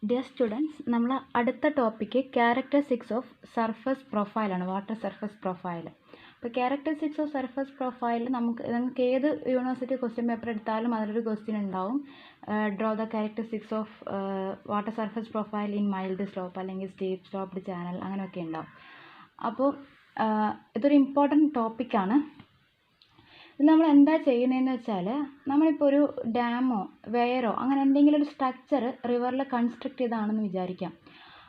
Dear students, നമ്മൾ അടുത്ത topic characteristics of surface പ്രൊഫൈലാണ്, വാട്ടർ സർഫസ് പ്രൊഫൈൽ. അപ്പോൾ ക്യാരക്ടറിസ്റ്റിക്സ് ഓഫ് സർഫസ് പ്രൊഫൈൽ നിങ്ങൾക്ക് ഏത് യൂണിവേഴ്സിറ്റി ക്വസ്റ്റ്യൻ പേപ്പർ എടുത്താലും അതിലൊരു ക്വസ്റ്റ്യൻ ഉണ്ടാവും. Draw the characteristics of water surface profile in mild slope അല്ലെങ്കിൽ സ്റ്റീപ്പ് സ്ലോപ്ഡ് ചാനൽ, അങ്ങനെയൊക്കെ ഉണ്ടാവും. അപ്പോൾ ഇതൊരു ഇമ്പോർട്ടൻറ്റ് ടോപ്പിക്കാണ്. ഇത് നമ്മൾ എന്താ ചെയ്യുന്നതെന്ന് വെച്ചാൽ, നമ്മളിപ്പോൾ ഒരു ഡാമോ വെയറോ അങ്ങനെ എന്തെങ്കിലും ഒരു സ്ട്രക്ചർ റിവറിൽ കൺസ്ട്രക്ട് ചെയ്താണെന്ന് വിചാരിക്കാം.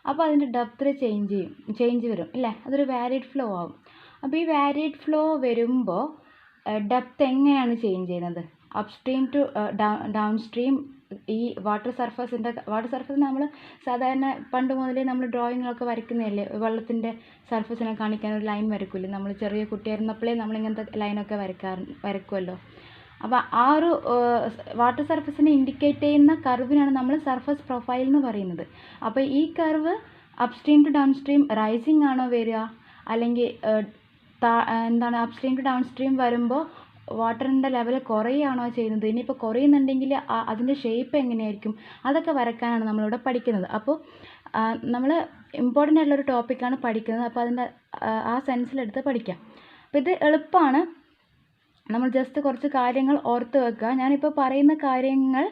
അപ്പോൾ അതിൻ്റെ ഡെപ്തിൽ ചേഞ്ച് വരും ഇല്ലേ, അതൊരു വാരിഡ് ഫ്ലോ ആവും. അപ്പോൾ ഈ വാരിഡ് ഫ്ലോ വരുമ്പോൾ ഡെപ്ത് എങ്ങനെയാണ് ചേഞ്ച് ചെയ്യുന്നത്? Upstream to downstream. ഈ വാട്ടർ സർഫസ് നമ്മൾ സാധാരണ പണ്ട് മുതലേ നമ്മൾ ഡ്രോയിങ്ങിലൊക്കെ വരയ്ക്കുന്നതല്ലേ, വെള്ളത്തിൻ്റെ സർഫസിനെ കാണിക്കാൻ ഒരു ലൈൻ വരയ്ക്കില്ലേ. നമ്മൾ ചെറിയ കുട്ടിയായിരുന്നപ്പോഴേ നമ്മളിങ്ങനത്തെ ലൈനൊക്കെ വരയ്ക്കുമല്ലോ. അപ്പോൾ ആ ഒരു വാട്ടർ സർഫസിനെ ഇൻഡിക്കേറ്റ് ചെയ്യുന്ന കർവിനാണ് നമ്മൾ സർഫസ് പ്രൊഫൈൽ എന്ന് പറയുന്നത്. അപ്പോൾ ഈ curve upstream to downstream rising ആണോ വരിക, അല്ലെങ്കിൽ അപ്സ്ട്രീം ടു ഡൗൺ സ്ട്രീം വരുമ്പോൾ വാട്ടറിൻ്റെ ലെവൽ കുറയുകയാണോ ചെയ്യുന്നത്? ഇനിയിപ്പോൾ കുറയുന്നുണ്ടെങ്കിൽ അതിൻ്റെ ഷേപ്പ് എങ്ങനെയായിരിക്കും, അതൊക്കെ വരയ്ക്കാനാണ് നമ്മളിവിടെ പഠിക്കുന്നത്. അപ്പോൾ നമ്മൾ ഇമ്പോർട്ടൻ്റ് ആയിട്ടുള്ളൊരു ടോപ്പിക്കാണ് പഠിക്കുന്നത്. അപ്പോൾ അതിൻ്റെ ആ സെൻസിലെടുത്ത് പഠിക്കാം. അപ്പോൾ ഇത് എളുപ്പമാണ്. നമ്മൾ ജസ്റ്റ് കുറച്ച് കാര്യങ്ങൾ ഓർത്ത് വെക്കുക. ഞാനിപ്പോൾ പറയുന്ന കാര്യങ്ങൾ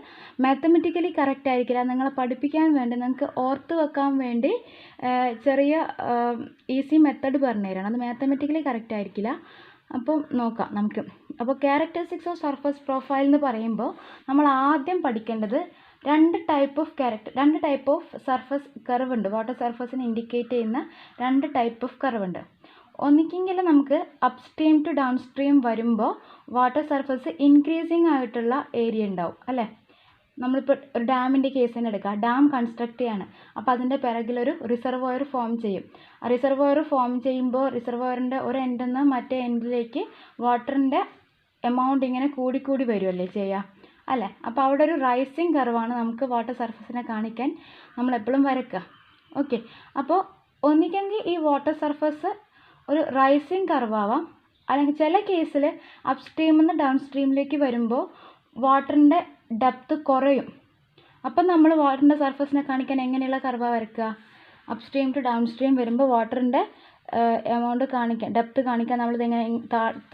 മാത്തമെറ്റിക്കലി കറക്റ്റ് ആയിരിക്കില്ല. നിങ്ങളെ പഠിപ്പിക്കാൻ വേണ്ടി, നിങ്ങൾക്ക് ഓർത്ത് വെക്കാൻ വേണ്ടി ചെറിയ ഈസി മെത്തേഡ് പറഞ്ഞുതരാണ്. അത് മാത്തമെറ്റിക്കലി കറക്റ്റ് ആയിരിക്കില്ല. അപ്പം നോക്കാം നമുക്ക്. അപ്പോൾ ക്യാരക്ടറിസ്റ്റിക്സ് ഓഫ് സർഫസ് പ്രൊഫൈൽ എന്ന് പറയുമ്പോൾ നമ്മൾ ആദ്യം പഠിക്കേണ്ടത് രണ്ട് ടൈപ്പ് ഓഫ് സർഫസ് കർവ് ഉണ്ട്. വാട്ടർ സർഫസിനെ ഇൻഡിക്കേറ്റ് ചെയ്യുന്ന രണ്ട് ടൈപ്പ് ഓഫ് കർവ് ഉണ്ട്. ഒന്നിക്കെങ്കിൽ നമുക്ക് അപ്സ്ട്രീം ടു ഡൗൺ സ്ട്രീം വരുമ്പോൾ വാട്ടർ സർഫസ് ഇൻക്രീസിങ് ആയിട്ടുള്ള ഏരിയ ഉണ്ടാവും അല്ലേ. നമ്മളിപ്പോൾ ഒരു ഡാമിൻ്റെ കേസ് തന്നെ എടുക്കുക. ഡാം കൺസ്ട്രക്ട് ചെയ്യാണ്. അപ്പോൾ അതിൻ്റെ പിറകിലൊരു റിസർവോയർ ഫോം ചെയ്യും. ആ റിസർവോയർ ഫോം ചെയ്യുമ്പോൾ റിസർവോയറിൻ്റെ ഒരു എൻഡിൽ നിന്ന് മറ്റേ എൻഡിലേക്ക് വാട്ടറിൻ്റെ എമൗണ്ട് ഇങ്ങനെ കൂടി വരുമല്ലേ ചെയ്യുക അല്ലേ. അപ്പോൾ അവിടെ ഒരു റൈസിങ് കർവാണ് നമുക്ക് വാട്ടർ സർഫസിനെ കാണിക്കാൻ നമ്മളെപ്പോഴും വരയ്ക്കുക. ഓക്കെ. അപ്പോൾ ഒന്നിക്കെങ്കിൽ ഈ വാട്ടർ സർഫസ് ഒരു റൈസിങ് കർവാവാം, അല്ലെങ്കിൽ ചില കേസിൽ അപ്സ്ട്രീമിൽ നിന്ന് ഡൗൺ സ്ട്രീമിലേക്ക് വരുമ്പോൾ വാട്ടറിൻ്റെ ഡെപ്ത് കുറയും. അപ്പം നമ്മൾ വാട്ടറിൻ്റെ സർഫസിനെ കാണിക്കാൻ എങ്ങനെയുള്ള കർവാണ് വരയ്ക്കുക? അപ്സ്ട്രീം ടു ഡൗൺ സ്ട്രീം വരുമ്പോൾ വാട്ടറിൻ്റെ എമൗണ്ട് കാണിക്കാൻ, ഡെപ്ത് കാണിക്കാൻ നമ്മളിതെങ്ങനെ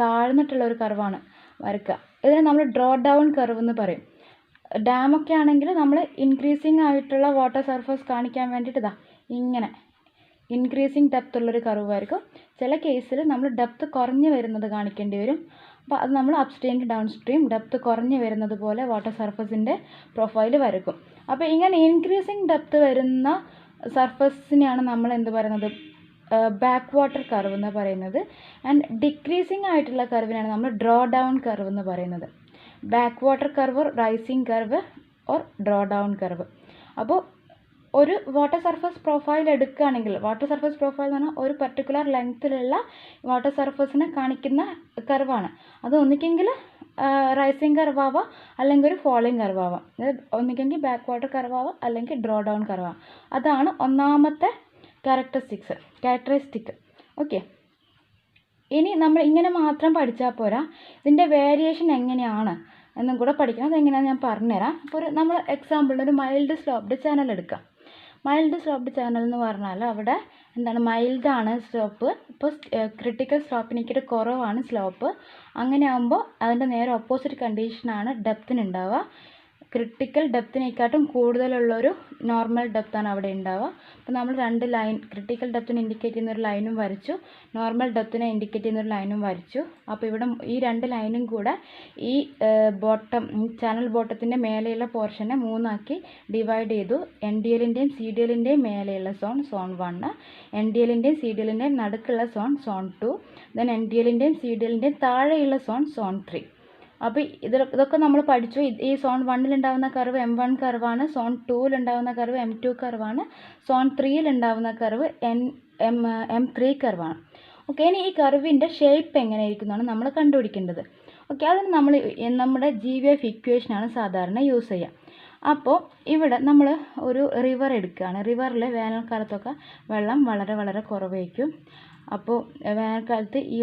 താഴ്ന്നിട്ടുള്ള ഒരു കർവാണ് വരയ്ക്കുക. ഇതിനെ നമ്മൾ ഡ്രോ ഡൗൺ കർവ് എന്ന് പറയും. ഡാമൊക്കെ ആണെങ്കിൽ നമ്മൾ ഇൻക്രീസിങ് ആയിട്ടുള്ള വാട്ടർ സർഫസ് കാണിക്കാൻ വേണ്ടിയിട്ട് ഇങ്ങനെ ഇൻക്രീസിങ് ഡെപ്ത് ഉള്ളൊരു കർവ് ആയിരിക്കും. ചില കേസിൽ നമ്മൾ ഡെപ്ത് കുറഞ്ഞ് വരുന്നത് കാണിക്കേണ്ടി വരും. അപ്പോൾ അത് നമ്മൾ upstream to downstream depth കുറഞ്ഞ് വരുന്നത് പോലെ വാട്ടർ സർഫസിൻ്റെ പ്രൊഫൈൽ വരയ്ക്കും. അപ്പോൾ ഇങ്ങനെ ഇൻക്രീസിങ് ഡെപ്ത് വരുന്ന സർഫസിനെയാണ് നമ്മൾ എന്ത് പറയുന്നത്? ബാക്ക് വാട്ടർ കർവ് എന്ന് പറയുന്നത്. ആൻഡ് ഡിക്രീസിങ് ആയിട്ടുള്ള കർവിനാണ് നമ്മൾ ഡ്രോ ഡൗൺ കർവ് എന്ന് പറയുന്നത്. Backwater curve, rising curve or draw down curve. അപ്പോൾ ഒരു വാട്ടർ സർഫസ് പ്രൊഫൈൽ എടുക്കുകയാണെങ്കിൽ, വാട്ടർ സർഫസ് പ്രൊഫൈൽ എന്ന് പറഞ്ഞാൽ ഒരു പർട്ടിക്കുലർ ലെങ്ത്തിലുള്ള വാട്ടർ സർഫസിനെ കാണിക്കുന്ന കർവാണ്. അത് ഒന്നിക്കെങ്കിൽ റൈസിങ് കർവാവാം, അല്ലെങ്കിൽ ഒരു ഫോളിങ് കർവാവാം. ഒന്നിക്കെങ്കിൽ ബാക്ക് വാട്ടർ കർവാവാം, അല്ലെങ്കിൽ ഡ്രോ ഡൗൺ കർവാവാം. അതാണ് ഒന്നാമത്തെ ക്യാരക്ടറിസ്റ്റിക്. ഓക്കെ. ഇനി നമ്മൾ ഇങ്ങനെ മാത്രം പഠിച്ചാൽ പോരാ, ഇതിൻ്റെ വേരിയേഷൻ എങ്ങനെയാണ് എന്നും കൂടെ പഠിക്കണം. അതെങ്ങനെയാണെന്ന് ഞാൻ പറഞ്ഞുതരാം. അപ്പോൾ നമ്മൾ എക്സാമ്പിളിന് ഒരു മൈൽഡ് സ്ലോപ്ഡ് ചാനൽ എടുക്കാം. മൈൽഡ് സ്ലോപ്ഡ് ചാനൽ എന്ന് പറഞ്ഞാൽ അവിടെ മൈൽഡാണ് സ്ലോപ്പ്. ഇപ്പോൾ ക്രിട്ടിക്കൽ സ്ലോപ്പിനേക്കാൾ കുറവാണ് സ്ലോപ്പ്. അങ്ങനെ ആകുമ്പോൾ അതിൻ്റെ നേരെ ഓപ്പോസിറ്റ് കണ്ടീഷനാണ് ഡെപ്തിനുണ്ടാവുക. ക്രിട്ടിക്കൽ ഡെപ്തിനേക്കാട്ടും കൂടുതലുള്ളൊരു നോർമൽ ഡെപ്താണ് അവിടെ ഉണ്ടാവുക. അപ്പോൾ നമ്മൾ രണ്ട് ലൈൻ, ക്രിട്ടിക്കൽ ഡെപ്തിനെ ഇൻഡിക്കേറ്റ് ചെയ്യുന്ന ഒരു ലൈനും വരച്ചു, നോർമൽ ഡെപ്തിനെ ഇൻഡിക്കേറ്റ് ചെയ്യുന്ന ഒരു ലൈനും വരച്ചു. അപ്പോൾ ഇവിടെ ഈ രണ്ട് ലൈനും കൂടെ ഈ ചാനൽ ബോട്ടത്തിൻ്റെ മേലെയുള്ള പോർഷനെ മൂന്നാക്കി ഡിവൈഡ് ചെയ്തു. എൻ ഡി എല്ലിൻ്റെയും സി ഡി എല്ലിൻ്റെയും മേലെയുള്ള സോൺ 1, എൻ ഡി എല്ലിൻ്റെയും സി ഡി എല്ലിൻ്റെയും നടുക്കുള്ള സോൺ 2, ദെൻ എൻ ഡി എല്ലിൻ്റെയും സി ഡി എല്ലിൻ്റെയും താഴെയുള്ള സോൺ 3. അപ്പോൾ ഇതൊക്കെ നമ്മൾ പഠിച്ചു. ഈ സോൺ 1 ഉണ്ടാകുന്ന കർവ് M1 കർവാണ്, സോൺ 2 ഉണ്ടാകുന്ന കർവ് M2 കർവാണ്, സോൺ 3 ഉണ്ടാകുന്ന കർവ് M3 കർവാണ്. ഓക്കെ. ഇനി ഈ കർവിൻ്റെ ഷേപ്പ് എങ്ങനെയായിരിക്കുന്നതാണ് നമ്മൾ കണ്ടുപിടിക്കേണ്ടത്. ഓക്കെ. അതിന് നമ്മൾ നമ്മുടെ GVF ഇക്വേഷനാണ് സാധാരണ യൂസ് ചെയ്യുക. അപ്പോൾ ഇവിടെ നമ്മൾ ഒരു റിവർ എടുക്കുകയാണ്. റിവറിൽ വേനൽക്കാലത്തൊക്കെ വെള്ളം വളരെ കുറവായിരിക്കും. അപ്പോൾ വേനൽക്കാലത്ത് ഈ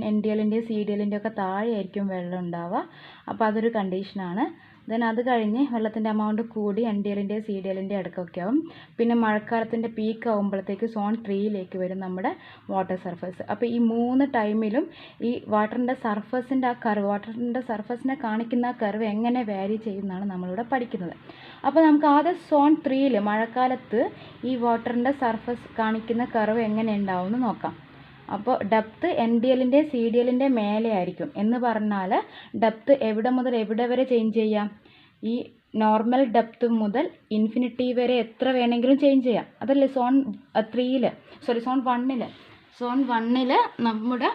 എൻ ഡി എല്ലിൻ്റെയും സി ഡി എല്ലിൻ്റെയും ഒക്കെ താഴെയായിരിക്കും വെള്ളം ഉണ്ടാവുക. അപ്പോൾ അതൊരു കണ്ടീഷനാണ്. ദെൻ അത് കഴിഞ്ഞ് വെള്ളത്തിൻ്റെ എമൗണ്ട് കൂടി NDLൻ്റെയും CDLൻ്റെയും അടുക്കൊക്കെ ആവും. പിന്നെ മഴക്കാലത്തിൻ്റെ പീക്ക് ആകുമ്പോഴത്തേക്ക് സോൺ 3യിലേക്ക് വരും നമ്മുടെ വാട്ടർ സർഫസ്. അപ്പോൾ ഈ 3 ടൈമിലും ഈ വാട്ടറിൻ്റെ സർഫസിൻ്റെ ആ കർവ്, വാട്ടറിൻ്റെ സർഫസിനെ കാണിക്കുന്ന ആ കർവ് എങ്ങനെ വാരി ചെയ്യുന്നതാണ് നമ്മളിവിടെ പഠിക്കുന്നത്. അപ്പോൾ നമുക്ക് ആദ്യം സോൺ 3യിൽ മഴക്കാലത്ത് ഈ വാട്ടറിൻ്റെ സർഫസ് കാണിക്കുന്ന കർവ് എങ്ങനെ ഉണ്ടാവും എന്ന് നോക്കാം. അപ്പോൾ ഡെപ്ത് NDLൻ്റെയും CDLൻ്റെയും മേലെ ആയിരിക്കും. എന്ന് പറഞ്ഞാൽ ഡെപ്ത് എവിടെ മുതൽ എവിടെ വരെ ചേഞ്ച് ചെയ്യാം? ഈ നോർമൽ ഡെപ്ത് മുതൽ ഇൻഫിനിറ്റി വരെ എത്ര വേണമെങ്കിലും ചേഞ്ച് ചെയ്യാം. അതല്ലേ സോൺ 3യിൽ, സോൺ 1ൽ നമ്മുടെ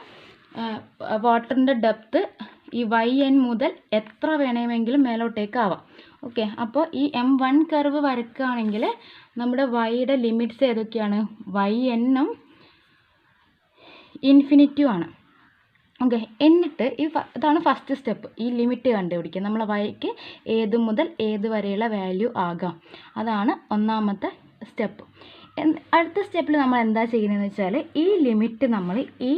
വാട്ടറിൻ്റെ ഡെപ്ത് ഈ YN മുതൽ എത്ര വേണമെങ്കിലും മേലോട്ടേക്ക് ആവാം. ഓക്കെ, അപ്പോൾ ഈ M1 കർവ് വരയ്ക്കുകയാണെങ്കിൽ നമ്മുടെ Yയുടെ ലിമിറ്റ്സ് ഏതൊക്കെയാണ്? YN-ഉം ഇൻഫിനിറ്റിയുമാണ്. ഓക്കെ, എന്നിട്ട് ഇതാണ് ഫസ്റ്റ് സ്റ്റെപ്പ്. ഈ ലിമിറ്റ് കണ്ടുപിടിക്കുക. നമ്മൾ Yക്ക് ഏത് മുതൽ ഏത് വരെയുള്ള വാല്യൂ ആകാം. അതാണ് ഒന്നാമത്തെ സ്റ്റെപ്പ്. അടുത്ത സ്റ്റെപ്പിൽ നമ്മൾ എന്താ ചെയ്യുന്നതെന്ന് വെച്ചാൽ ഈ ലിമിറ്റ് നമ്മൾ ഈ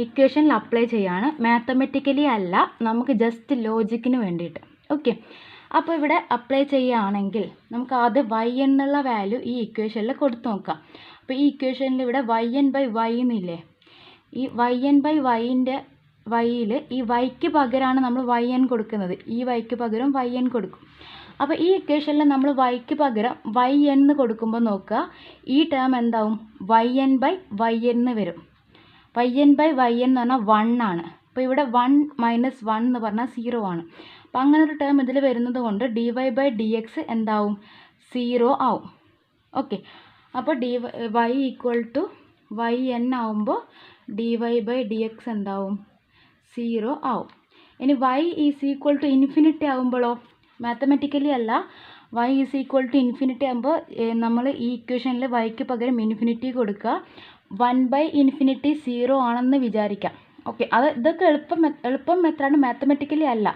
ഇക്വേഷനിൽ അപ്ലൈ ചെയ്യാണ്. മാത്തമെറ്റിക്കലി അല്ല, നമുക്ക് ജസ്റ്റ് ലോജിക്കിന് വേണ്ടിയിട്ട്. ഓക്കെ, അപ്പോൾ ഇവിടെ അപ്ലൈ ചെയ്യുകയാണെങ്കിൽ നമുക്ക് ആദ്യം YN എന്നുള്ള വാല്യൂ ഈ ഇക്വേഷനിൽ കൊടുത്തു നോക്കാം. അപ്പോൾ ഈ ഇക്വേഷനിൽ ഇവിടെ YN/Y എന്നില്ലേ? ഈ YN/Yൻ്റെ Yയിൽ ഈ Yക്ക് പകരമാണ് നമ്മൾ YN കൊടുക്കുന്നത്. ഈ Yക്ക് പകരം YN കൊടുക്കും. അപ്പോൾ ഈ ഇക്വേഷനിൽ നമ്മൾ Yക്ക് പകരം YN എന്ന് കൊടുക്കുമ്പോൾ നോക്കുക, ഈ ടേം എന്താവും? YN/YN എന്ന് വരും. YN/YN എന്ന് പറഞ്ഞാൽ 1 ആണ്. അപ്പോൾ ഇവിടെ 1 - 1 എന്ന് പറഞ്ഞാൽ 0 ആണ്. അപ്പോൾ അങ്ങനെ ഒരു ടേം ഇതിൽ വരുന്നത് കൊണ്ട് dy/dx എന്താവും? 0 ആവും. ഓക്കെ, അപ്പോൾ y = YN ആവുമ്പോൾ dy/dx എന്താവും? 0 ആവും. ഇനി y = ഇൻഫിനിറ്റി ആവുമ്പോഴോ? മാത്തമെറ്റിക്കലി അല്ല, y = ഇൻഫിനിറ്റി ആകുമ്പോൾ നമ്മൾ ഈ ഇക്വേഷനിൽ Yക്ക് പകരം ഇൻഫിനിറ്റി കൊടുക്കുക. 1/∞ 0 ആണെന്ന് വിചാരിക്കാം. ഓക്കെ, ഇതൊക്കെ എളുപ്പം മെത്തേഡ്, മാത്തമെറ്റിക്കലി അല്ല.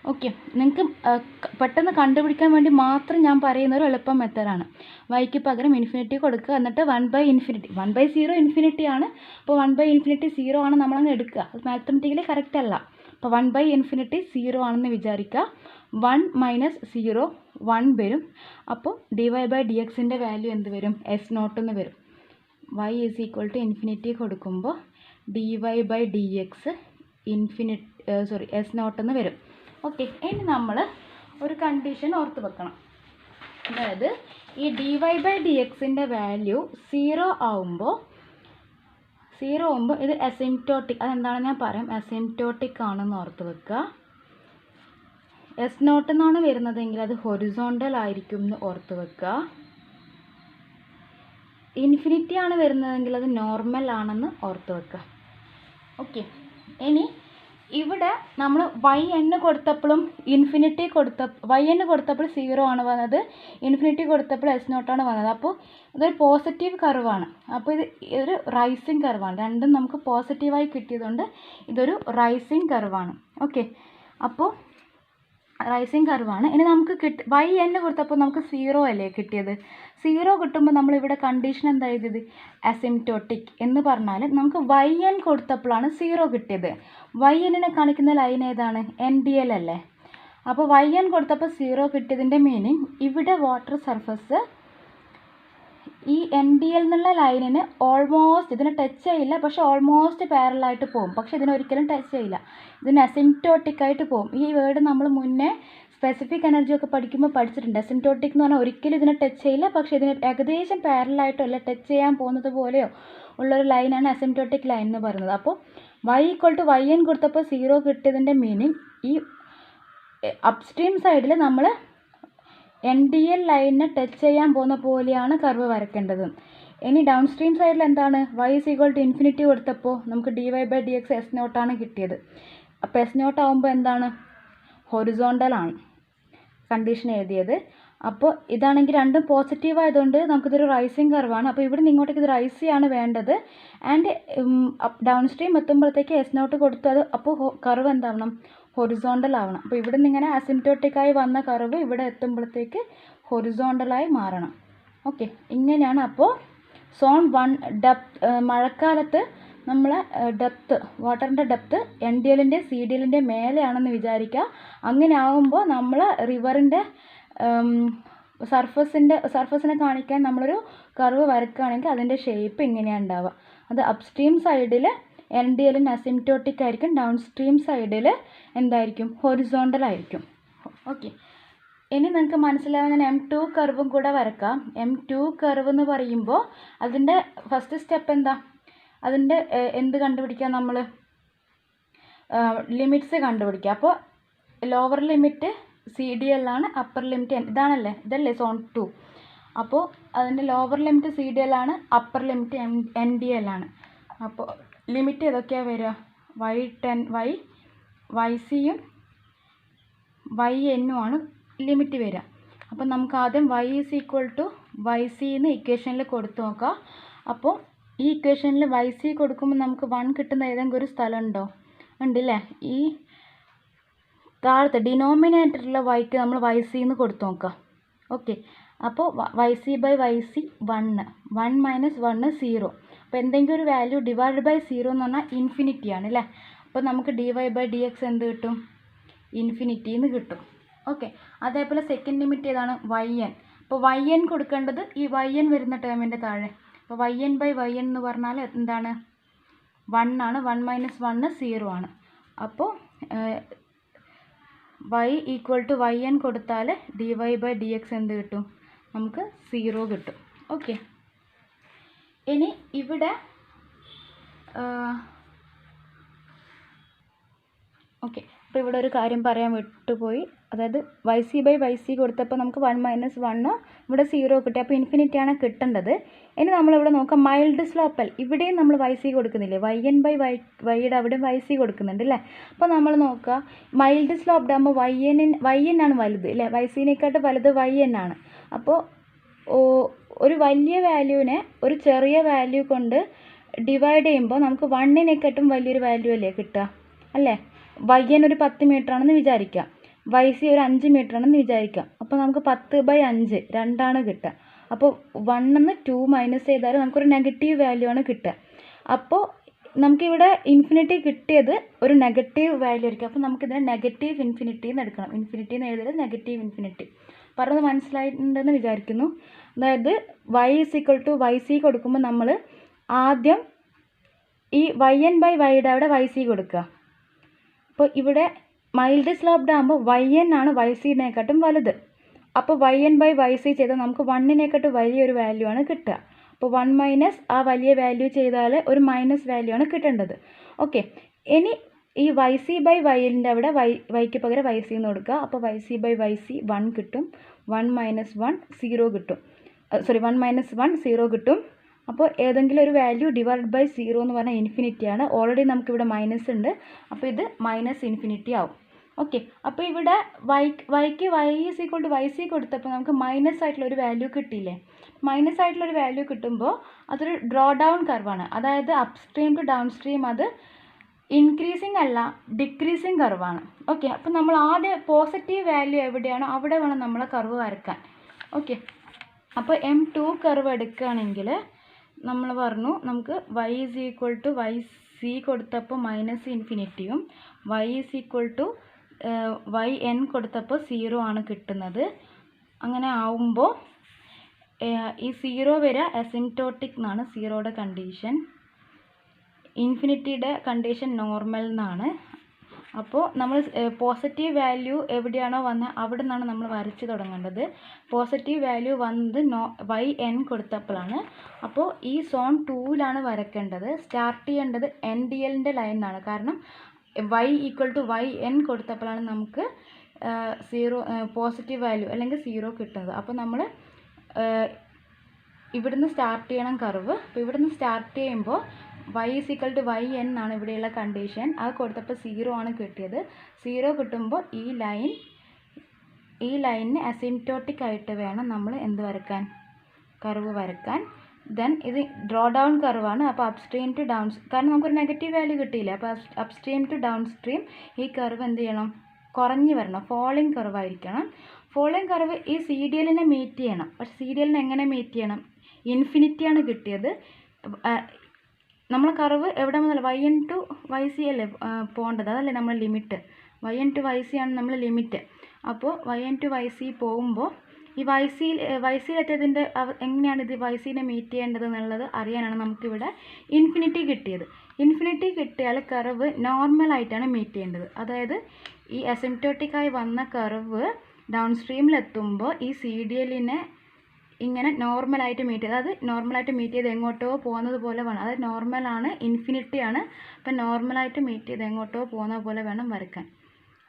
ഓക്കെ, നിങ്ങൾക്ക് പെട്ടെന്ന് കണ്ടുപിടിക്കാൻ വേണ്ടി മാത്രം ഞാൻ പറയുന്ന ഒരു എളുപ്പം മെത്തേഡാണ്. Yക്ക് പകരം ഇൻഫിനിറ്റി കൊടുക്കുക, എന്നിട്ട് 1/∞. 1/0 ഇൻഫിനിറ്റി ആണ്. അപ്പോൾ 1/∞ 0 ആണ് നമ്മളങ്ങ് എടുക്കുക. അത് മാത്തമെറ്റിക്കലി കറക്റ്റ് അല്ല. അപ്പോൾ 1/∞ 0 ആണെന്ന് വിചാരിക്കുക. 1 - 0 1 വരും. അപ്പോൾ dy/dxൻ്റെ വാല്യൂ എന്ത് വരും? S0 എന്ന് വരും. y = ഇൻഫിനിറ്റി കൊടുക്കുമ്പോൾ dy/dx S0 എന്ന് വരും. ഓക്കെ, ഇനി നമ്മൾ ഒരു കണ്ടീഷൻ ഓർത്ത് വെക്കണം. അതായത് ഈ dy/dxൻ്റെ വാല്യൂ 0 ആവുമ്പോൾ ഇത് അസിംപ്റ്റോട്ടിക്, അതെന്താണെന്ന് ഞാൻ പറയാം. അസിംപ്റ്റോട്ടിക് ആണെന്ന് ഓർത്ത് വെക്കുക. S0 എന്നാണ് വരുന്നതെങ്കിൽ അത് ഹൊറിസോണ്ടൽ ആയിരിക്കും എന്ന് ഓർത്ത് വെക്കുക. ഇൻഫിനിറ്റി ആണ് വരുന്നതെങ്കിൽ അത് നോർമൽ ആണെന്ന് ഓർത്ത് വെക്കുക. ഓക്കെ, ഇനി ഇവിടെ നമ്മൾ YN കൊടുത്തപ്പോഴും ഇൻഫിനിറ്റി YN കൊടുത്തപ്പോൾ 0 ആണ് വന്നത്, ഇൻഫിനിറ്റി കൊടുത്തപ്പോൾ S0 ആണ് വന്നത്. അപ്പോൾ ഇതൊരു പോസിറ്റീവ് കർവാണ്. അപ്പോൾ ഇത് ഒരു റൈസിങ് കർവാണ്. രണ്ടും നമുക്ക് പോസിറ്റീവായി കിട്ടിയതുകൊണ്ട് ഇതൊരു റൈസിങ് കർവാണ്. ഓക്കെ, അപ്പോൾ റൈസിങ് കർവാണ്. ഇനി നമുക്ക് YN കൊടുത്തപ്പോൾ നമുക്ക് 0 അല്ലേ കിട്ടിയത്? 0 കിട്ടുമ്പോൾ നമ്മളിവിടെ കണ്ടീഷൻ എന്താ എഴുതിയത്? അസിംപ്റ്റോട്ടിക് എന്ന് പറഞ്ഞാൽ നമുക്ക് YN കൊടുത്തപ്പോഴാണ് 0 കിട്ടിയത്. YN-നെ കാണിക്കുന്ന ലൈൻ ഏതാണ്? NDL അല്ലേ? അപ്പോൾ YN കൊടുത്തപ്പോൾ 0 കിട്ടിയതിൻ്റെ മീനിങ് ഇവിടെ വാട്ടർ സർഫസ് ഈ NDL എന്നുള്ള ലൈനിന് ഓൾമോസ്റ്റ് ഇതിനെ ടച്ച് ചെയ്യില്ല, പക്ഷെ ഓൾമോസ്റ്റ് പാരലായിട്ട് പോകും. പക്ഷെ ഇതിനൊരിക്കലും ടച്ച് ചെയ്യില്ല, ഇതിന് അസിംപ്റ്റോട്ടിക് ആയിട്ട് പോകും. ഈ വേർഡ് നമ്മൾ മുന്നേ സ്പെസിഫിക് എനർജി ഒക്കെ പഠിക്കുമ്പോൾ പഠിച്ചിട്ടുണ്ട്. അസിംപ്റ്റോട്ടിക് എന്ന് പറഞ്ഞാൽ ഒരിക്കലും ഇതിനെ ടച്ച് ചെയ്യില്ല, പക്ഷെ ഇതിന് ഏകദേശം പാരലായിട്ടോ അല്ല ടച്ച് ചെയ്യാൻ പോകുന്നത് പോലെയോ ഉള്ളൊരു ലൈനാണ് അസിംപ്റ്റോട്ടിക് ലൈൻ എന്ന് പറയുന്നത്. അപ്പോൾ y = YN കൊടുത്തപ്പോൾ 0 കിട്ടിയതിൻ്റെ മീനിങ് ഈ അപ്സ്ട്രീം സൈഡിൽ നമ്മൾ NDL ലൈനിനെ ടച്ച് ചെയ്യാൻ പോകുന്ന പോലെയാണ് കർവ് വരയ്ക്കേണ്ടത്. ഇനി ഡൗൺ സ്ട്രീം സൈഡിൽ എന്താണ്? y = ഇൻഫിനിറ്റി കൊടുത്തപ്പോൾ നമുക്ക് dy/dx S0 ആണ് കിട്ടിയത്. അപ്പോൾ S0 ആകുമ്പോൾ എന്താണ്? ഹൊറിസോണ്ടൽ ആണ് കണ്ടീഷൻ എഴുതിയത്. അപ്പോൾ ഇതാണെങ്കിൽ രണ്ടും പോസിറ്റീവ് ആയതുകൊണ്ട് നമുക്കിതൊരു റൈസിങ് കർവാണ്. അപ്പോൾ ഇവിടെ നിന്ന് ഇങ്ങോട്ടേക്ക് ഇത് റൈസ് ചെയ്യാണ് വേണ്ടത്. ആൻഡ് ഡൗൺ സ്ട്രീം എത്തുമ്പോഴത്തേക്ക് S0 കൊടുത്തു. അത് അപ്പോൾ കർവ് എന്താവണം? ഹൊറിസോണ്ടൽ ആവണം. അപ്പോൾ ഇവിടെ നിന്ന് ഇങ്ങനെ അസിംപ്റ്റോട്ടിക്കായി വന്ന കർവ് ഇവിടെ എത്തുമ്പോഴത്തേക്ക് ഹൊറിസോണ്ടലായി മാറണം. ഓക്കെ, ഇങ്ങനെയാണ്. അപ്പോൾ സോൺ 1 മഴക്കാലത്ത് നമ്മൾ ഡെപ്ത്ത് വാട്ടറിൻ്റെ ഡെപ്ത്ത് എൻ ഡി എല്ലിൻ്റെ സി ഡി എല്ലിൻ്റെ മേലെയാണെന്ന് വിചാരിക്കുക. അങ്ങനെ ആകുമ്പോൾ നമ്മൾ റിവറിൻ്റെ സർഫസിനെ കാണിക്കാൻ നമ്മളൊരു കർവ് വരക്കുകയാണെങ്കിൽ അതിൻ്റെ ഷേപ്പ് ഇങ്ങനെയാണ് ഉണ്ടാവുക. അത് അപ്സ്ട്രീം സൈഡിൽ എൻ ഡി എല്ലിന് അസിംപ്റ്റോട്ടിക് ആയിരിക്കും, ഡൗൺ സ്ട്രീം സൈഡിൽ എന്തായിരിക്കും, ഹൊറിസോണ്ടൽ ആയിരിക്കും. ഓക്കെ, ഇനി നിങ്ങൾക്ക് മനസ്സിലാവുന്ന M2 കർവും കൂടെ വരക്കാം. M2 കർവ് എന്ന് പറയുമ്പോൾ അതിൻ്റെ ഫസ്റ്റ് സ്റ്റെപ്പ് എന്താ, അതിൻ്റെ എന്ത് കണ്ടുപിടിക്കുക, നമ്മൾ ലിമിറ്റ്സ് കണ്ടുപിടിക്കുക. അപ്പോൾ ലോവർ ലിമിറ്റ് CDL ആണ്, അപ്പർ ലിമിറ്റ് ഇതല്ലേ സോൺ 2. അപ്പോൾ അതിൻ്റെ ലോവർ ലിമിറ്റ് CDL ആണ്, അപ്പർ ലിമിറ്റ് NDL ആണ്. അപ്പോൾ ലിമിറ്റ് ഏതൊക്കെയാണ് വരിക, YCയും YN ആണ് ലിമിറ്റ് വരിക. അപ്പോൾ നമുക്ക് ആദ്യം y = YC എന്ന് ഇക്വേഷനിൽ കൊടുത്തു നോക്കാം. അപ്പോൾ ഈ ഇക്വേഷനിൽ YC കൊടുക്കുമ്പോൾ നമുക്ക് 1 കിട്ടുന്ന ഏതെങ്കിലും ഒരു സ്ഥലം ഉണ്ടോ, ഉണ്ടല്ലേ. ഈ താഴത്തെ ഡിനോമിനേറ്ററിലെ yക്ക് നമ്മൾ YC എന്ന് കൊടുത്തു നോക്കാം. ഓക്കെ, അപ്പോൾ YC/YC 1, 1 - 1 0. അപ്പോൾ എന്തെങ്കിലും ഒരു വാല്യൂ /0 എന്ന് പറഞ്ഞാൽ ഇൻഫിനിറ്റി ആണ് അല്ലേ. അപ്പോൾ നമുക്ക് dy/dx എന്ത് കിട്ടും, ഇൻഫിനിറ്റി എന്ന് കിട്ടും. ഓക്കെ, അതേപോലെ സെക്കൻഡ് ലിമിറ്റ് ഏതാണ്, yn. അപ്പോൾ yn കൊടുക്കേണ്ടത് ഈ yn വരുന്ന ടേമിൻ്റെ താഴെ. അപ്പോൾ yn/yn എന്ന് പറഞ്ഞാൽ എന്താണ്, 1 ആണ്, 1 - 1 0 ആണ്. അപ്പോൾ y = yn കൊടുത്താൽ dy/dx എന്ത് കിട്ടും, നമുക്ക് 0 കിട്ടും. ഓക്കെ, ഇനി ഇവിടെ ഓക്കെ, അപ്പോൾ ഇവിടെ ഒരു കാര്യം പറയാൻ വിട്ടുപോയി. അതായത് YC/YC കൊടുത്തപ്പോൾ നമുക്ക് 1 - 1 ഇവിടെ 0 കിട്ടി. അപ്പോൾ ഇൻഫിനിറ്റിയാണ് കിട്ടേണ്ടത്. ഇനി നമ്മളിവിടെ നോക്കാം മൈൽഡ് സ്ലോപ്പൽ. ഇവിടെയും നമ്മൾ YC കൊടുക്കുന്നില്ലേ, YN/Yയുടെ അവിടെ YC കൊടുക്കുന്നുണ്ട് അല്ലേ. അപ്പോൾ നമ്മൾ നോക്കുക മൈൽഡ് സ്ലോപ്ഡ് ആകുമ്പോൾ YN ആണ് വലുത് അല്ലേ, YCനേക്കാട്ട് വലുത് YN ആണ്. അപ്പോൾ ഒരു വലിയ വാല്യൂവിനെ ഒരു ചെറിയ വാല്യൂ കൊണ്ട് ഡിവൈഡ് ചെയ്യുമ്പോൾ നമുക്ക് 1നേക്കാട്ടും വലിയൊരു വാല്യൂ അല്ലേ കിട്ടുക അല്ലേ. YN ഒരു 10 മീറ്റർ ആണെന്ന് വിചാരിക്കാം, YC ഒരു 5 മീറ്റർ ആണെന്ന് വിചാരിക്കാം. അപ്പോൾ നമുക്ക് 10/5 2 കിട്ടുക. അപ്പോൾ 1 2 മൈനസ് ചെയ്താൽ നമുക്കൊരു നെഗറ്റീവ് വാല്യൂ ആണ് കിട്ടുക. അപ്പോൾ നമുക്കിവിടെ ഇൻഫിനിറ്റി കിട്ടിയത് ഒരു നെഗറ്റീവ് വാല്യൂ ആയിരിക്കും. അപ്പോൾ നമുക്കിതിനെ നെഗറ്റീവ് ഇൻഫിനിറ്റി എന്ന് എടുക്കണം. ഇൻഫിനിറ്റി എന്ന് എഴുതിയത് നെഗറ്റീവ് ഇൻഫിനിറ്റി. പറഞ്ഞത് മനസ്സിലായിട്ടുണ്ടെന്ന് വിചാരിക്കുന്നു. അതായത് y = YC കൊടുക്കുമ്പോൾ നമ്മൾ ആദ്യം ഈ YN/Yയുടെ അവിടെ YC കൊടുക്കുക. അപ്പോൾ ഇവിടെ മൈൽഡ് സ്ലോപ്ഡ് ആകുമ്പോൾ YN ആണ് YCനേക്കാട്ടും വലുത്. അപ്പോൾ YN/YC ചെയ്താൽ നമുക്ക് 1നേക്കാട്ടും വലിയൊരു വാല്യൂ ആണ് കിട്ടുക. അപ്പോൾ 1 മൈനസ് ആ വലിയ വാല്യൂ ചെയ്താൽ ഒരു മൈനസ് വാല്യൂ ആണ് കിട്ടേണ്ടത്. ഓക്കെ, ഇനി ഈ YC/Yൻ്റെ അവിടെ Yക്ക് പകരം YC എന്ന് കൊടുക്കുക. അപ്പോൾ YC/YC 1 കിട്ടും, 1 - 1 0 കിട്ടും. 1 - 1 0 കിട്ടും. അപ്പോൾ ഏതെങ്കിലും ഒരു വാല്യൂ /0 എന്ന് പറഞ്ഞാൽ ഇൻഫിനിറ്റിയാണ്. ഓൾറെഡി നമുക്കിവിടെ മൈനസ് ഉണ്ട്, അപ്പോൾ ഇത് -ഇൻഫിനിറ്റി ആവും. ഓക്കെ, അപ്പോൾ ഇവിടെ y = YC കൊടുത്തപ്പോൾ നമുക്ക് മൈനസ് ആയിട്ടുള്ളൊരു വാല്യൂ കിട്ടിയില്ലേ. മൈനസ് ആയിട്ടുള്ളൊരു വാല്യൂ കിട്ടുമ്പോൾ അതൊരു ഡ്രോ ഡൗൺ കർവാണ്. അതായത് അപ്സ്ട്രീം ടു ഡൗൺ സ്ട്രീം അത് ഇൻക്രീസിങ് അല്ല ഡിക്രീസിങ് കർവാണ്. ഓക്കെ, അപ്പോൾ നമ്മൾ ആദ്യം പോസിറ്റീവ് വാല്യൂ എവിടെയാണോ അവിടെ വേണം നമ്മളെ കർവ് വരക്കാൻ. ഓക്കെ, അപ്പോൾ M2 കർവ് എടുക്കുകയാണെങ്കിൽ നമ്മൾ പറഞ്ഞു നമുക്ക് y = YC കൊടുത്തപ്പോൾ -ഇൻഫിനിറ്റിയും y = YN കൊടുത്തപ്പോൾ 0 ആണ് കിട്ടുന്നത്. അങ്ങനെ ആവുമ്പോൾ ഈ 0 വരെ അസിംപ്റ്റോട്ടിക് എന്നാണ് 0യുടെ കണ്ടീഷൻ, ഇൻഫിനിറ്റിയുടെ കണ്ടീഷൻ നോർമൽ എന്നാണ്. അപ്പോൾ നമ്മൾ പോസിറ്റീവ് വാല്യൂ എവിടെയാണോ വന്നത് അവിടെ നിന്നാണ് നമ്മൾ വരച്ച് തുടങ്ങേണ്ടത്. പോസിറ്റീവ് വാല്യൂ വന്നത് YN കൊടുത്തപ്പോഴാണ്. അപ്പോൾ ഈ സോൺ 2ലാണ് വരയ്ക്കേണ്ടത്. സ്റ്റാർട്ട് ചെയ്യേണ്ടത് NDLൻ്റെ ലൈനിലാണ്. കാരണം y = YN കൊടുത്തപ്പോഴാണ് നമുക്ക് 0 പോസിറ്റീവ് വാല്യൂ അല്ലെങ്കിൽ 0 കിട്ടുന്നത്. അപ്പോൾ നമ്മൾ ഇവിടുന്ന് സ്റ്റാർട്ട് ചെയ്യണം കർവ്. അപ്പോൾ ഇവിടുന്ന് സ്റ്റാർട്ട് ചെയ്യുമ്പോൾ y = YN ആണ് ഇവിടെയുള്ള കണ്ടീഷൻ. അത് കൊടുത്തപ്പോൾ 0 ആണ് കിട്ടിയത്. 0 കിട്ടുമ്പോൾ ഈ ലൈനിന് അസിംപ്റ്റോട്ടിക് ആയിട്ട് വേണം നമ്മൾ എന്ത് വരക്കാൻ, കർവ് വരക്കാൻ. ദെൻ ഇത് ഡ്രോ ഡൗൺ കർവാണ്. അപ്പോൾ അപ്സ്ട്രീം ടു ഡൗൺ, കാരണം നമുക്കൊരു നെഗറ്റീവ് വാല്യൂ കിട്ടിയില്ല. അപ്പോൾ അപ്സ്ട്രീം ടു ഡൗൺ സ്ട്രീം ഈ കർവ് എന്ത് ചെയ്യണം, കുറഞ്ഞ് വരണം, ഫോളിങ് കർവായിരിക്കണം. ഫോളിങ് കർവ് ഈ CDLനെ മീറ്റ് ചെയ്യണം. പക്ഷേ CDLനെ എങ്ങനെ മീറ്റ് ചെയ്യണം, ഇൻഫിനിറ്റിയാണ് കിട്ടിയത്. നമ്മൾ കർവ് എവിടെ മുതൽ YN to YC അല്ലേ പോകേണ്ടത്, അതല്ലേ നമ്മൾ ലിമിറ്റ്. YN to YC ആണ് നമ്മൾ ലിമിറ്റ്. അപ്പോൾ YN to YC പോകുമ്പോൾ ഈ YCയിലെത്തിയതിൻ്റെ എങ്ങനെയാണ് ഇത് YCനെ മീറ്റ് ചെയ്യേണ്ടത് എന്നുള്ളത് അറിയാനാണ് നമുക്കിവിടെ ഇൻഫിനിറ്റി കിട്ടിയത്. ഇൻഫിനിറ്റി കിട്ടിയാൽ കർവ് നോർമലായിട്ടാണ് മീറ്റ് ചെയ്യേണ്ടത്. അതായത് ഈ അസിംപ്റ്റോട്ടിക്കായി വന്ന കർവ് ഡൗൺ സ്ട്രീമിലെത്തുമ്പോൾ ഈ CDLനെ ഇങ്ങനെ നോർമലായിട്ട് മീറ്റ് ചെയ്ത്, അത് നോർമലായിട്ട് മീറ്റ് ചെയ്ത് എങ്ങോട്ടോ പോകുന്നത് പോലെ വേണം. അത് നോർമലാണ്, ഇൻഫിനിറ്റിയാണ്. അപ്പം നോർമലായിട്ട് മീറ്റ് ചെയ്ത് എങ്ങോട്ടോ പോകുന്ന പോലെ വേണം വരയ്ക്കാൻ.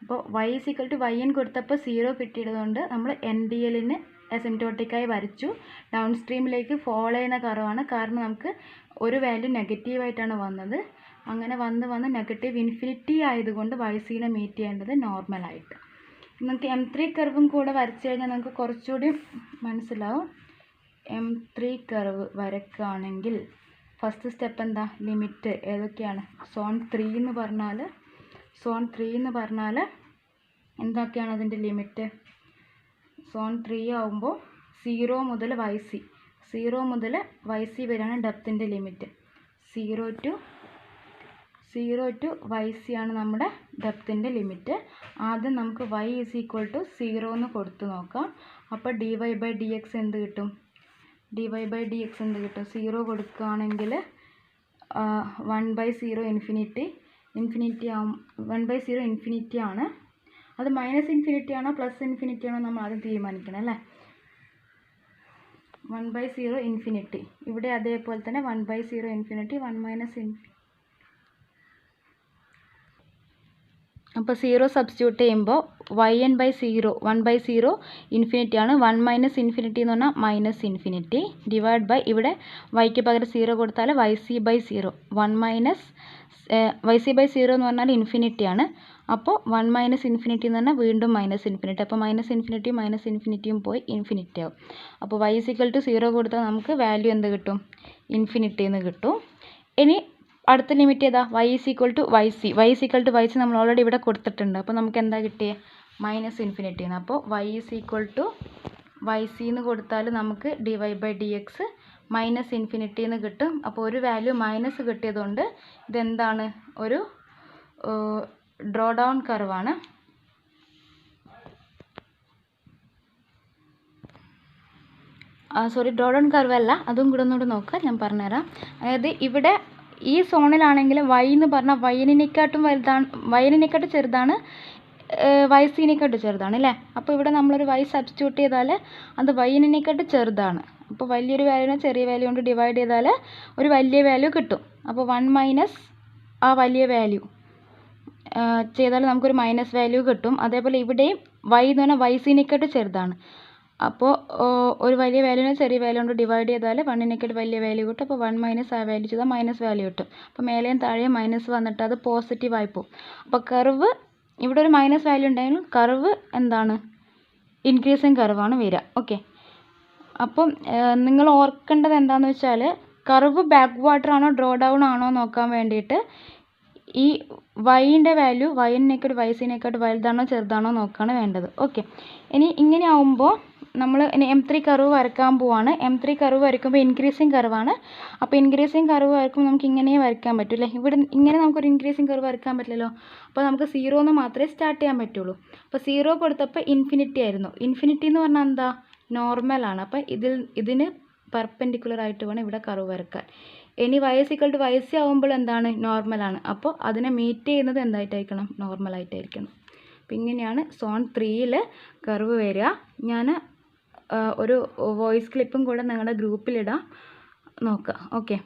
അപ്പോൾ y = YN കൊടുത്തപ്പോൾ 0 കിട്ടിയതുകൊണ്ട് നമ്മൾ NDLന് അസിംപ്റ്റോട്ടിക്കായി വരച്ചു. ഡൗൺ സ്ട്രീമിലേക്ക് ഫോളോ ചെയ്യുന്ന കർവാണ്. കാരണം നമുക്ക് ഒരു വാല്യൂ നെഗറ്റീവായിട്ടാണ് വന്നത്. അങ്ങനെ വന്ന് നെഗറ്റീവ് ഇൻഫിനിറ്റി ആയതുകൊണ്ട് YCനെ മീറ്റ് ചെയ്യേണ്ടത് നോർമലായിട്ട്. നമുക്ക് M3 കർവും കൂടെ വരച്ചു കഴിഞ്ഞാൽ നമുക്ക് കുറച്ചുകൂടി മനസ്സിലാവും. M3 കർവ് വരക്കുകയാണെങ്കിൽ ഫസ്റ്റ് സ്റ്റെപ്പ് എന്താ, ലിമിറ്റ് ഏതൊക്കെയാണ്? സോൺ 3 എന്ന് പറഞ്ഞാൽ എന്തൊക്കെയാണ് അതിൻ്റെ ലിമിറ്റ്? സോൺ 3 ആവുമ്പോൾ 0 മുതൽ YC വരെയാണ് ഡെപ്തിൻ്റെ ലിമിറ്റ്. 0 to YC ആണ് നമ്മുടെ ഡെപ്തിൻ്റെ ലിമിറ്റ്. ആദ്യം നമുക്ക് y = 0 എന്ന് കൊടുത്തു നോക്കാം. അപ്പോൾ dy/dx എന്ത് കിട്ടും? 0 കൊടുക്കുകയാണെങ്കിൽ 1/0 ഇൻഫിനിറ്റി ആവും. 1/0 ഇൻഫിനിറ്റി ആണ്. അത് -ഇൻഫിനിറ്റി ആണോ +ഇൻഫിനിറ്റി ആണോ നമ്മൾ ആദ്യം തീരുമാനിക്കണം അല്ലേ. 1/0 ഇൻഫിനിറ്റി. ഇവിടെ അതേപോലെ തന്നെ 1/0 ഇൻഫിനിറ്റി, 1 - ഇൻഫിനിറ്റി. അപ്പോൾ 0 സബ്സ്റ്റിറ്റ്യൂട്ട് ചെയ്യുമ്പോൾ YN/0 1/0 ഇൻഫിനിറ്റി ആണ്. 1 - ഇൻഫിനിറ്റി എന്ന് പറഞ്ഞാൽ -ഇൻഫിനിറ്റി ഡിവൈഡ് ബൈ ഇവിടെ yക്ക് പകരം 0 കൊടുത്താൽ YC/0. YC/0 എന്ന് പറഞ്ഞാൽ ഇൻഫിനിറ്റി ആണ്. അപ്പോൾ 1 - ഇൻഫിനിറ്റി എന്ന് പറഞ്ഞാൽ വീണ്ടും -ഇൻഫിനിറ്റി. അപ്പോൾ -ഇൻഫിനിറ്റിയും പോയി ഇൻഫിനിറ്റി ആവും. അപ്പോൾ y = 0 കൊടുത്താൽ നമുക്ക് വാല്യൂ എന്ത് കിട്ടും? ഇൻഫിനിറ്റി എന്ന് കിട്ടും. ഇനി അടുത്ത ലിമിറ്റ് ഏതാ? y = YC നമ്മൾ ഓൾറെഡി ഇവിടെ കൊടുത്തിട്ടുണ്ട്. അപ്പോൾ നമുക്ക് എന്താ കിട്ടിയത്? -ഇൻഫിനിറ്റി എന്ന്. അപ്പോൾ y = YC എന്ന് കൊടുത്താൽ നമുക്ക് dy/dx -ഇൻഫിനിറ്റി എന്ന് കിട്ടും. അപ്പോൾ ഒരു വാല്യൂ മൈനസ് കിട്ടിയതുകൊണ്ട് ഇതെന്താണ്? ഒരു ഡ്രോ ഡൗൺ കർവാണ്. ഡ്രോ ഡൗൺ കർവ് അല്ല, അതും കൂടെ ഒന്നുകൂടെ നോക്കാം, ഞാൻ പറഞ്ഞുതരാം. അതായത് ഇവിടെ ഈ സോണിലാണെങ്കിൽ y എന്ന് പറഞ്ഞാൽ YNനെക്കാട്ടും ചെറുതാണ്, YCനെക്കാട്ടും ചെറുതാണ് അല്ലേ. അപ്പോൾ ഇവിടെ നമ്മളൊരു y സബ്സ്റ്റിറ്റ്യൂട്ട് ചെയ്താൽ അത് YNനെക്കാട്ടും ചെറുതാണ്. അപ്പോൾ വലിയൊരു വാല്യൂനെ ചെറിയ വാല്യൂ കൊണ്ട് ഡിവൈഡ് ചെയ്താൽ ഒരു വലിയ വാല്യൂ കിട്ടും. അപ്പോൾ 1 - ആ വലിയ വാല്യൂ ചെയ്താൽ നമുക്കൊരു മൈനസ് വാല്യൂ കിട്ടും. അതേപോലെ ഇവിടെയും y എന്ന് പറഞ്ഞാൽ YCനെക്കാട്ടും ചെറുതാണ്. അപ്പോൾ ഒരു വലിയ വാല്യൂനെ ചെറിയ വാല്യൂ കൊണ്ട് ഡിവൈഡ് ചെയ്താൽ 1നെക്കാട്ടും വലിയ വാല്യൂ കിട്ടും. അപ്പോൾ 1 - ആ വാല്യൂ ചെയ്താൽ മൈനസ് വാല്യൂ കിട്ടും. അപ്പോൾ മേലെയും താഴെയും മൈനസ് വന്നിട്ട് അത് പോസിറ്റീവായി പോകും. അപ്പോൾ കർവ് ഇവിടെ ഒരു മൈനസ് വാല്യൂ ഉണ്ടെങ്കിലും കർവ് എന്താണ്? ഇൻക്രീസിങ് കർവാണ് വരിക. ഓക്കെ. അപ്പം നിങ്ങൾ ഓർക്കേണ്ടത് എന്താണെന്ന് വെച്ചാൽ കർവ് ബാക്ക് വാട്ടർ ആണോ ഡ്രോ ഡൗൺ ആണോ നോക്കാൻ വേണ്ടിയിട്ട് ഈ വൈൻ്റെ വാല്യൂ YCനെക്കാട്ടും വലുതാണോ ചെറുതാണോ നോക്കുകയാണ് വേണ്ടത്. ഓക്കെ. ഇനി ഇങ്ങനെ ആവുമ്പോൾ നമ്മൾ ഇനി M3 കർവ് വരയ്ക്കാൻ പോവാണ്. M3 കർവ് വരയ്ക്കുമ്പോൾ ഇൻക്രീസിങ് കർവാണ്. അപ്പോൾ ഇൻക്രീസിങ് കർവ് വരയ്ക്കുമ്പോൾ നമുക്ക് ഇങ്ങനെ വരയ്ക്കാൻ പറ്റും അല്ലേ. ഇവിടെ ഇങ്ങനെ നമുക്കൊരു ഇൻക്രീസിങ് കർവ് വരയ്ക്കാൻ പറ്റില്ലല്ലോ. അപ്പോൾ നമുക്ക് 0 എന്ന് മാത്രമേ സ്റ്റാർട്ട് ചെയ്യാൻ പറ്റുള്ളൂ. അപ്പോൾ 0 കൊടുത്തപ്പോൾ ഇൻഫിനിറ്റി ആയിരുന്നു. ഇൻഫിനിറ്റി എന്ന് പറഞ്ഞാൽ എന്താ? നോർമലാണ്. അപ്പോൾ ഇതിന് പെർപെൻഡിക്കുലർ ആയിട്ട് വേണം ഇവിടെ കർവ് വരയ്ക്കാൻ. ഇനി y = YC ആവുമ്പോൾ എന്താണ്? നോർമലാണ്. അപ്പോൾ അതിനെ മീറ്റ് ചെയ്യുന്നത് എന്തായിട്ടായിരിക്കണം? നോർമലായിട്ടായിരിക്കണം. അപ്പോൾ ഇങ്ങനെയാണ് സോൺ 3ൽ കർവ് വരിക. ഞാൻ ഒരു വോയിസ് ക്ലിപ്പും കൂടെ നിങ്ങളുടെ ഗ്രൂപ്പിലിടാം, നോക്കുക. ഓക്കെ.